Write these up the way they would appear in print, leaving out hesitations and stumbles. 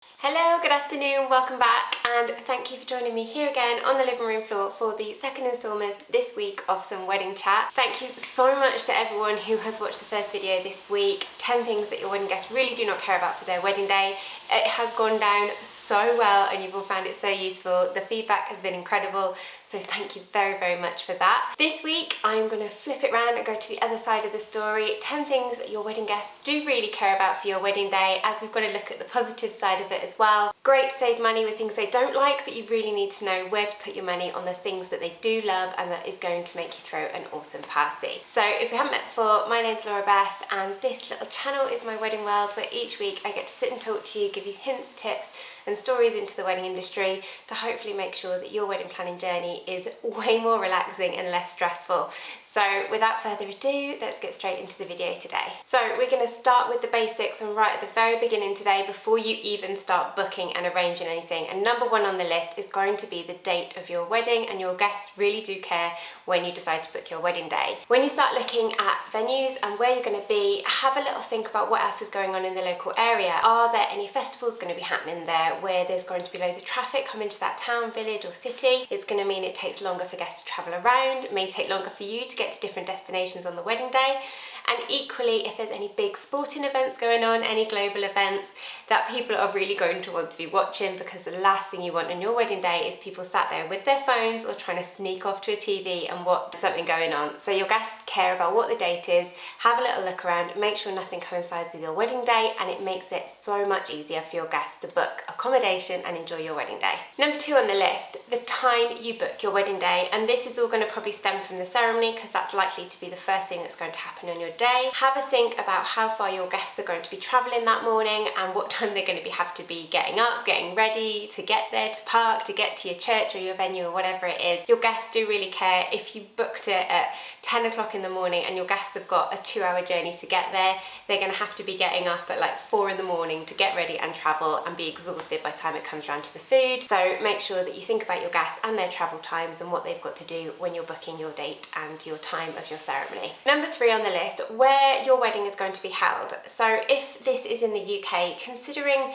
Hello, good afternoon, welcome back, and thank you for joining me here again on the living room floor for the second instalment this week of some wedding chat. Thank you so much to everyone who has watched the first video this week, 10 things that your wedding guests really do not care about for their wedding day. It has gone down so well and you've all found it so useful. The feedback has been incredible, so thank you very, very much for that. This week I'm going to flip it around and go to the other side of the story, 10 things that your wedding guests do really care about for your wedding day, as we've got to look at the positive side of it as well. Great to save money with things they don't like, but you really need to know where to put your money on the things that they do love and that is going to make you throw an awesome party. So if we haven't met before, my name's Beth and this little channel is my wedding world, where each week I get to sit and talk to you, give you hints, tips and stories into the wedding industry to hopefully make sure that your wedding planning journey is way more relaxing and less stressful. So without further ado, let's get straight into the video today. So we're going to start with the basics, and right at the very beginning today, before you even start booking and arranging anything, and number one on the list is going to be the date of your wedding, and your guests really do care when you decide to book your wedding day. When you start looking at venues and where you're going to be, have a little think about what else is going on in the local area. Are there any festivals going to be happening there where there's going to be loads of traffic coming to that town, village or city? It's going to mean it takes longer for guests to travel around. It may take longer for you to get to different destinations on the wedding day. And equally, if there's any big sporting events going on, any global events that people are really going to want to be watching, because the last thing you want on your wedding day is people sat there with their phones or trying to sneak off to a TV and watch something going on. So your guests care about what the date is, have a little look around, make sure nothing coincides with your wedding day, and it makes it so much easier for your guests to book accommodation and enjoy your wedding day. Number two on the list, the time you book your wedding day, and this is all going to probably stem from the ceremony because that's likely to be the first thing that's going to happen on your day. Have a think about how far your guests are going to be traveling that morning and what time they're going to have to be getting up, getting ready to get there, to park, to get to your church or your venue or whatever it is. Your guests do really care. If you booked it at 10 o'clock in the morning and your guests have got a 2-hour journey to get there, they're going to have to be getting up at like 4 in the morning to get ready and travel and be exhausted by the time it comes around to the food. So make sure that you think about your guests and their travel times and what they've got to do when you're booking your date and your time of your ceremony. Number three on the list, where your wedding is going to be held. So if this is in the UK, considering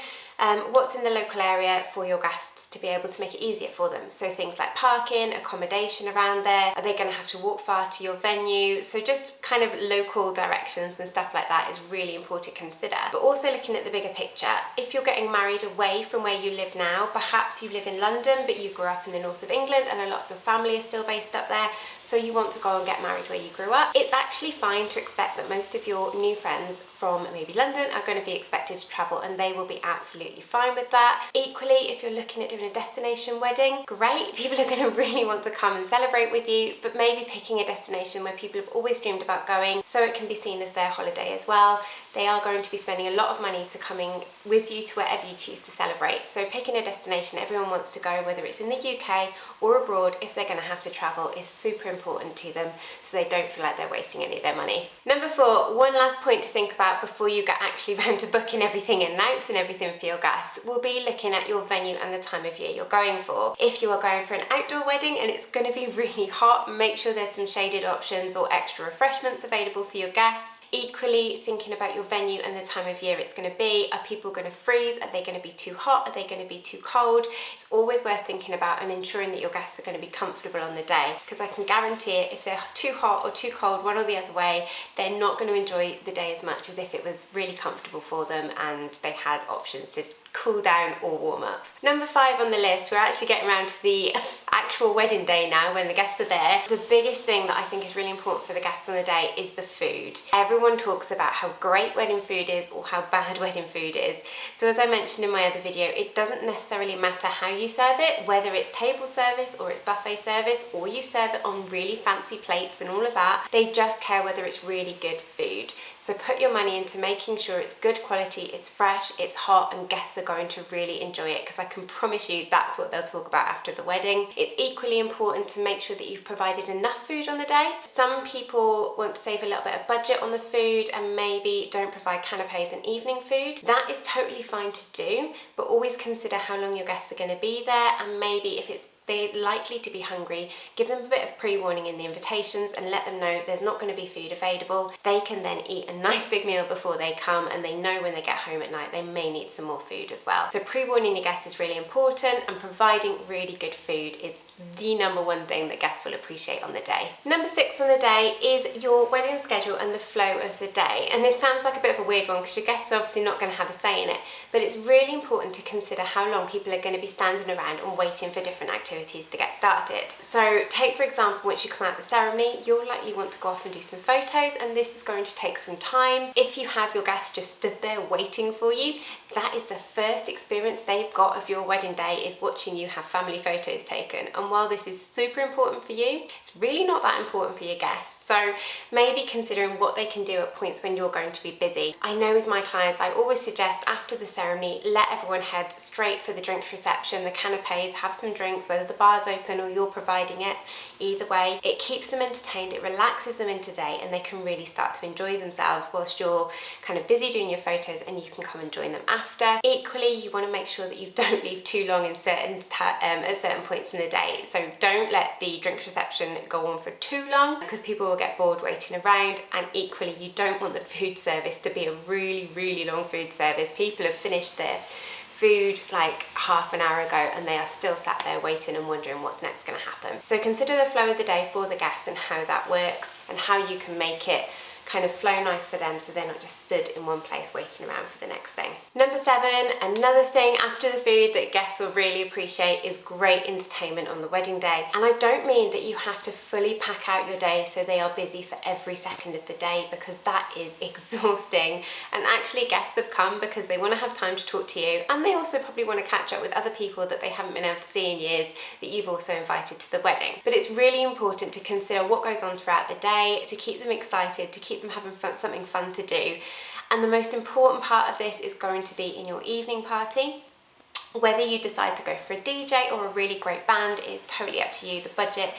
what's in the local area for your guests to be able to make it easier for them. So things like parking, accommodation around there, are they going to have to walk far to your venue? So just kind of local directions and stuff like that is really important to consider. But also looking at the bigger picture, if you're getting married away from where you live now, perhaps you live in London but you grew up in the north of England and a lot of your family is still based up there, so you want to go and get married where you grew up. It's actually fine to expect that most of your new friends from maybe London are going to be expected to travel, and they will be absolutely fine with that. Equally, if you're looking at doing a destination wedding, great, people are going to really want to come and celebrate with you, but maybe picking a destination where people have always dreamed about going so it can be seen as their holiday as well. They are going to be spending a lot of money to coming with you to wherever you choose to celebrate. So picking a destination everyone wants to go, whether it's in the UK or abroad, if they're going to have to travel, is super important to them so they don't feel like they're wasting any of their money. Number four, one last point to think about before you get actually round to booking everything in notes and everything for your guests will be looking at your venue and the time of year you're going for. If you are going for an outdoor wedding and it's going to be really hot, make sure there's some shaded options or extra refreshments available for your guests. Equally, thinking about your venue and the time of year it's going to be. Are people going to freeze? Are they going to be too hot? Are they going to be too cold? It's always worth thinking about and ensuring that your guests are going to be comfortable on the day, because I can guarantee it, if they're too hot or too cold, one or the other way, they're not going to enjoy the day as much as if it was really comfortable for them and they had options to cool down or warm up. Number five on the list, we're actually getting around to the actual wedding day now when the guests are there. The biggest thing that I think is really important for the guests on the day is the food. Everyone talks about how great wedding food is or how bad wedding food is. So as I mentioned in my other video, it doesn't necessarily matter how you serve it, whether it's table service or it's buffet service or you serve it on really fancy plates and all of that. They just care whether it's really good food. So put your money into making sure it's good quality, it's fresh, it's hot, and guests are going to really enjoy it, because I can promise you that's what they'll talk about after the wedding. It's It's equally important to make sure that you've provided enough food on the day. Some people want to save a little bit of budget on the food and maybe don't provide canapes and evening food. That is totally fine to do, but always consider how long your guests are going to be there, and maybe if they're likely to be hungry, give them a bit of pre-warning in the invitations and let them know there's not going to be food available. They can then eat a nice big meal before they come, and they know when they get home at night they may need some more food as well. So pre-warning your guests is really important, and providing really good food is the number one thing that guests will appreciate on the day. Number 6 on the day is your wedding schedule and the flow of the day. And this sounds like a bit of a weird one because your guests are obviously not going to have a say in it, but it's really important to consider how long people are going to be standing around and waiting for different activities to get started. So take for example, once you come out of the ceremony, you'll likely want to go off and do some photos, and this is going to take some time. If you have your guests just stood there waiting for you, that is the first experience they've got of your wedding day, is watching you have family photos taken. And while this is super important for you, it's really not that important for your guests. So maybe considering what they can do at points when you're going to be busy. I know with my clients, I always suggest after the ceremony, let everyone head straight for the drinks reception, the canapes, have some drinks, whether the bar's open or you're providing it. Either way, it keeps them entertained, it relaxes them into day, and they can really start to enjoy themselves whilst you're kind of busy doing your photos, and you can come and join them after. Equally, you want to make sure that you don't leave too long in at certain points in the day. So don't let the drinks reception go on for too long because people will get bored waiting around, and equally you don't want the food service to be a really long food service. People have finished their food like half an hour ago and they are still sat there waiting and wondering what's next going to happen. So consider the flow of the day for the guests and how that works, and how you can make it kind of flow nice for them so they're not just stood in one place waiting around for the next thing. Number 7, another thing after the food that guests will really appreciate is great entertainment on the wedding day. And I don't mean that you have to fully pack out your day so they are busy for every second of the day, because that is exhausting. And actually guests have come because they want to have time to talk to you, and they also probably want to catch up with other people that they haven't been able to see in years that you've also invited to the wedding. But it's really important to consider what goes on throughout the day, to keep them excited, to keep them having something fun to do. And the most important part of this is going to be in your evening party. Whether you decide to go for a DJ or a really great band is totally up to you. The budget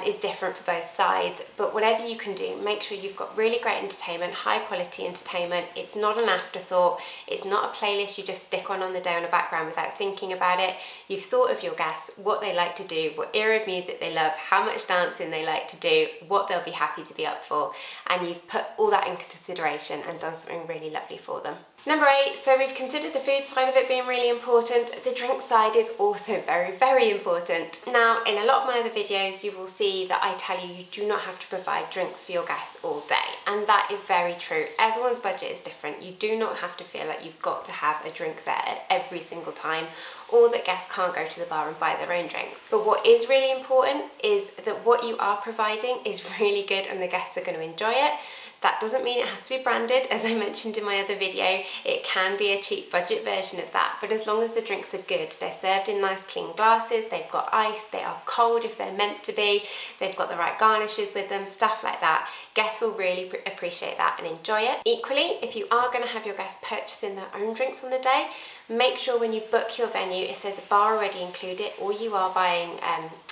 is different for both sides, but whatever you can do, make sure you've got really great entertainment, high quality entertainment. It's not an afterthought, it's not a playlist you just stick on the day on the background without thinking about it. You've thought of your guests, what they like to do, what era of music they love, how much dancing they like to do, what they'll be happy to be up for, and you've put all that in consideration and done something really lovely for them. Number 8, so we've considered the food side of it being really important. The drink side is also very important. Now, in a lot of my other videos, you will see that I tell you do not have to provide drinks for your guests all day. And that is very true. Everyone's budget is different. You do not have to feel like you've got to have a drink there every single time, or that guests can't go to the bar and buy their own drinks. But what is really important is that what you are providing is really good and the guests are going to enjoy it. That doesn't mean it has to be branded. As I mentioned in my other video, it can be a cheap budget version of that, but as long as the drinks are good, they're served in nice clean glasses, they've got ice, they are cold if they're meant to be, they've got the right garnishes with them, stuff like that, guests will really appreciate that and enjoy it. Equally, if you are going to have your guests purchasing their own drinks on the day, make sure when you book your venue, if there's a bar already included, or you are buying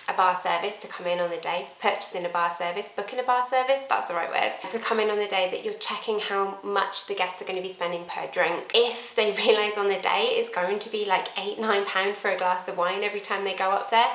a bar service to come in on the day, purchasing a bar service, booking a bar service, that's the right word, to come in on the day, that you're checking how much the guests are going to be spending per drink. If they realise on the day it's going to be like £8-9 for a glass of wine every time they go up there,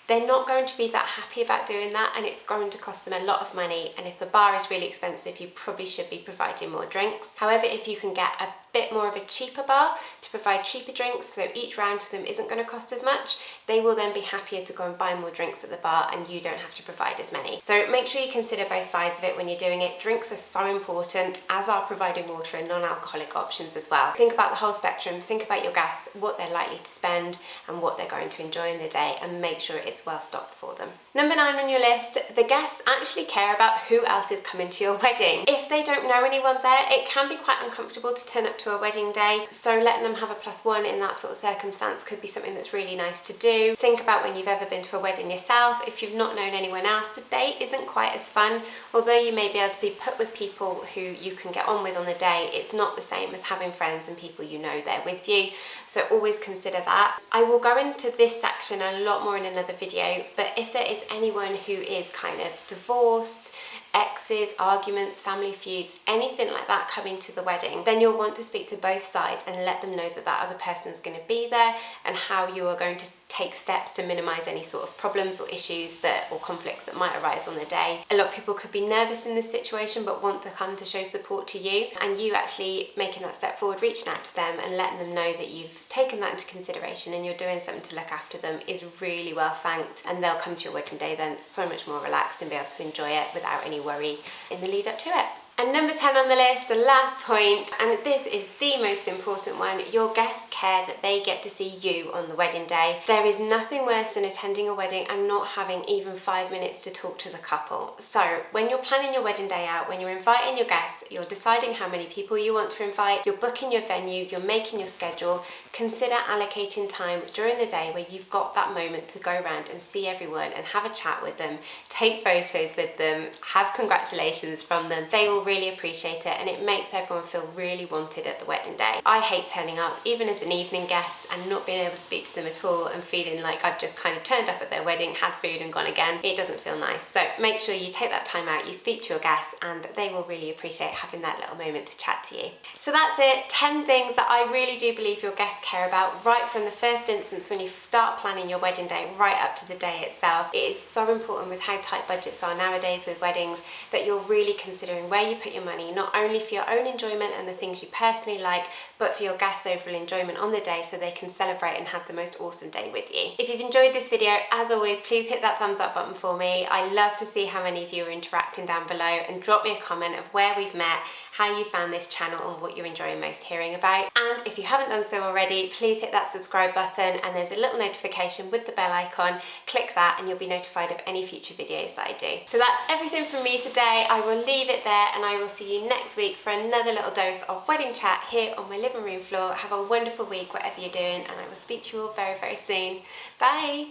they're not going to be that happy about doing that, and it's going to cost them a lot of money. And if the bar is really expensive, you probably should be providing more drinks. However, if you can get a bit more of a cheaper bar to provide cheaper drinks, so each round for them isn't going to cost as much, they will then be happier to go and buy more drinks at the bar and you don't have to provide as many. So make sure you consider both sides of it when you're doing it. Drinks are so important, as are providing water and non-alcoholic options as well. Think about the whole spectrum, think about your guests, what they're likely to spend and what they're going to enjoy in the day, and make sure it's well stocked for them. Number 9 on your list, the guests actually care about who else is coming to your wedding. If they don't know anyone there, it can be quite uncomfortable to turn up to to a wedding day, so letting them have a +1 in that sort of circumstance could be something that's really nice to do. Think about when you've ever been to a wedding yourself. If you've not known anyone else, the day isn't quite as fun. Although you may be able to be put with people who you can get on with on the day, it's not the same as having friends and people you know there with you. So always consider that. I will go into this section a lot more in another video, but if there is anyone who is kind of divorced, exes, arguments, family feuds, anything like that coming to the wedding, then you'll want to speak to both sides and let them know that that other person is going to be there and how you are going to take steps to minimize any sort of problems or issues or conflicts that might arise on the day. A lot of people could be nervous in this situation but want to come to show support to you, and you actually making that step forward, reaching out to them and letting them know that you've taken that into consideration and you're doing something to look after them is really well thanked, and they'll come to your wedding day then so much more relaxed and be able to enjoy it without any worry in the lead up to it. And number 10 on the list, the last point, and this is the most important one, your guests care that they get to see you on the wedding day. There is nothing worse than attending a wedding and not having even 5 minutes to talk to the couple. So when you're planning your wedding day out, when you're inviting your guests, you're deciding how many people you want to invite, you're booking your venue, you're making your schedule, consider allocating time during the day where you've got that moment to go around and see everyone and have a chat with them, take photos with them, have congratulations from them. They will really appreciate it, and it makes everyone feel really wanted at the wedding day. I hate turning up even as an evening guest and not being able to speak to them at all and feeling like I've just kind of turned up at their wedding, had food and gone again. It doesn't feel nice. So make sure you take that time out, you speak to your guests, and they will really appreciate having that little moment to chat to you. So that's it, 10 things that I really do believe your guests care about right from the first instance when you start planning your wedding day right up to the day itself. It is so important with how tight budgets are nowadays with weddings that you're really considering where you put your money, not only for your own enjoyment and the things you personally like, but for your guests' overall enjoyment on the day so they can celebrate and have the most awesome day with you. If you've enjoyed this video, as always, please hit that thumbs up button for me. I love to see how many of you are interacting down below, and drop me a comment of where we've met, how you found this channel and what you're enjoying most hearing about. And if you haven't done so already, please hit that subscribe button, and there's a little notification with the bell icon. Click that and you'll be notified of any future videos that I do. So that's everything from me today. I will leave it there, and I will see you next week for another little dose of wedding chat here on my living room floor. Have a wonderful week, whatever you're doing, and I will speak to you all very, very soon. Bye!